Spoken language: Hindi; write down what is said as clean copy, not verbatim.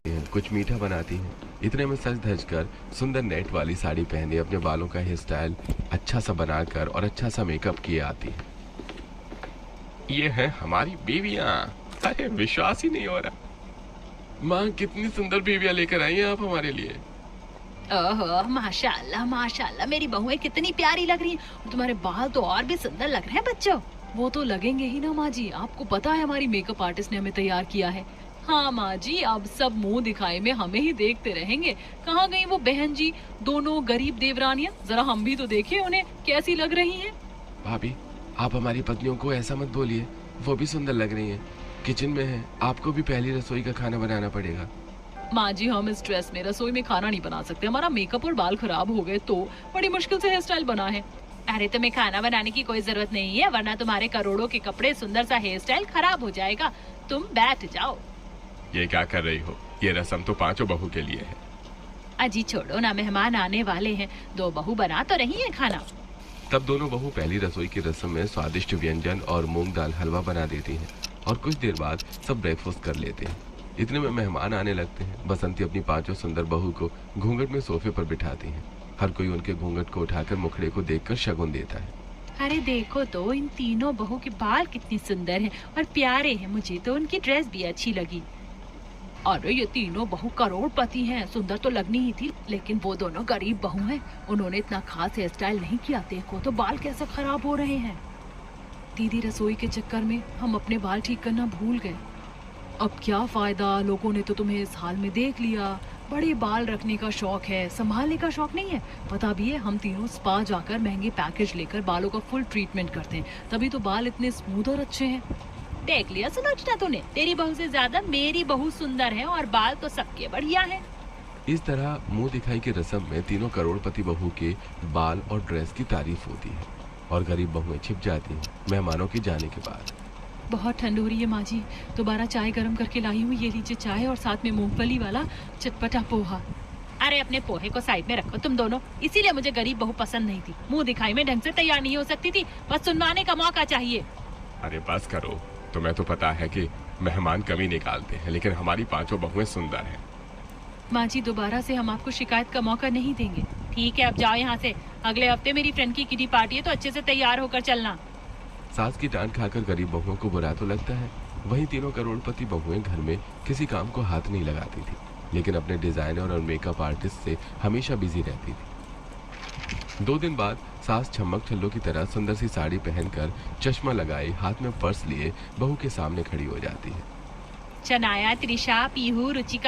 हैं, कुछ मीठा बनाती हैं। इतने में सज धज कर सुंदर नेट वाली साड़ी पहने अपने बालों का हेयर स्टाइल अच्छा सा बनाकर और अच्छा सा मेकअप किए आती है। ये है हमारी बीवियां। अरे विश्वास ही नहीं हो रहा। माँ कितनी सुंदर बीवियां लेकर आई हैं आप हमारे लिए। ओहो माशाल्लाह माशाल्लाह, मेरी बहुएं कितनी प्यारी लग रही हैं और तुम्हारे बाल तो और भी सुंदर लग रहे हैं बच्चों। वो तो लगेंगे ही ना माँ जी, आपको पता है हमारी मेकअप आर्टिस्ट ने हमें तैयार किया है। हाँ माँ जी, अब सब मुंह दिखाए में हमें ही देखते रहेंगे। कहाँ गई वो बहन जी, दोनों गरीब देवरानियां, जरा हम भी तो देखें उन्हें कैसी लग रही हैं। भाभी, आप हमारी पत्नियों को ऐसा मत बोलिए, वो भी सुंदर लग रही हैं। किचन में है, आपको भी पहली रसोई का खाना बनाना पड़ेगा। माँ जी, हम इस ड्रेस में रसोई में खाना नहीं बना सकते, हमारा मेकअप और बाल खराब हो गए तो बड़ी मुश्किल से हेयर स्टाइल बना है। अरे तुम्हें खाना बनाने की कोई जरूरत नहीं है, वरना तुम्हारे करोड़ों के कपड़े, सुंदर सा हेयर स्टाइल खराब हो जाएगा। तुम बैठ जाओ। ये क्या कर रही हो? ये रस्म तो पांचों बहू के लिए है। अजी छोड़ो ना, मेहमान आने वाले हैं, दो बहू बना तो रही है खाना। तब दोनों बहू पहली रसोई की रस्म में स्वादिष्ट व्यंजन और मूंग दाल हलवा बना देती हैं और कुछ देर बाद सब ब्रेकफास्ट कर लेते हैं। इतने में मेहमान आने लगते हैं। बसंती अपनी पांचों सुंदर बहू को घूंघट में सोफे पर बिठाती हैं। हर कोई उनके घूंघट को उठाकर मुखड़े को देखकर शगुन देता है। अरे देखो तो, इन तीनों बहू के बाल कितने सुंदर हैं और प्यारे हैं, मुझे तो उनकी ड्रेस भी अच्छी लगी। अरे ये तीनों बहू करोड़पति हैं, सुंदर तो लगनी ही थी, लेकिन वो दोनों गरीब बहू हैं, उन्होंने इतना खास हेयर स्टाइल नहीं किया। देखो तो बाल कैसे खराब हो रहे हैं। दीदी, रसोई के चक्कर में हम अपने बाल ठीक करना भूल गए। अब क्या फायदा, लोगों ने तो तुम्हें इस हाल में देख लिया। बड़े बाल रखने का शौक है, संभालने का शौक नहीं है। पता भी है, हम तीनों स्पा जाकर महंगे पैकेज लेकर बालों का फुल ट्रीटमेंट करते हैं, तभी तो बाल इतने स्मूथ और अच्छे हैं। देख लिया सुलोचना तूने, तेरी बहू से ज्यादा मेरी बहू सुंदर है और बाल तो सबके बढ़िया हैं। इस तरह मुंह दिखाई की रस्म में तीनों करोड़पति बहू के बाल और ड्रेस की तारीफ होती है और गरीब बहुएं छिप जाती हैं मेहमानों के जाने के बाद। बहुत ठंड हो रही है माँ जी, दोबारा चाय गर्म करके लाई हूँ, ये लीजिए चाय और साथ में मूंगफली वाला चटपटा पोहा। अरे अपने पोहे को साइड में रखो तुम दोनों, इसीलिए मुझे गरीब बहू पसंद नहीं थी। मुंह दिखाई में ढंग से तैयार नहीं हो सकती थी, बस सुनवाने का मौका चाहिए। अरे बस करो, तुम्हें तो पता है कि मेहमान कमी निकालते हैं, लेकिन हमारी पांचों बहुएं सुंदर हैं। माँ जी, दोबारा से हम आपको शिकायत का मौका नहीं देंगे। ठीक है, अब जाओ यहाँ से। अगले हफ्ते मेरी फ्रेंड की किटी पार्टी है, तो अच्छे से तैयार होकर चलना। सास की डांट खाकर गरीब बहुओं को बुरा तो लगता है, वहीं तीनों करोड़पति बहुएं घर में किसी काम को हाथ नहीं लगाती थी, लेकिन अपने डिजाइनर और मेकअप आर्टिस्ट से हमेशा बिजी रहती थी। 2 दिन बाद सास छम्मक छल्लो की तरह सुंदर सी साड़ी पहनकर, चश्मा लगाए, हाथ में पर्स लिए बहू के सामने खड़ी हो जाती है। चनाया, त्रिशा, पीहू, रुचिका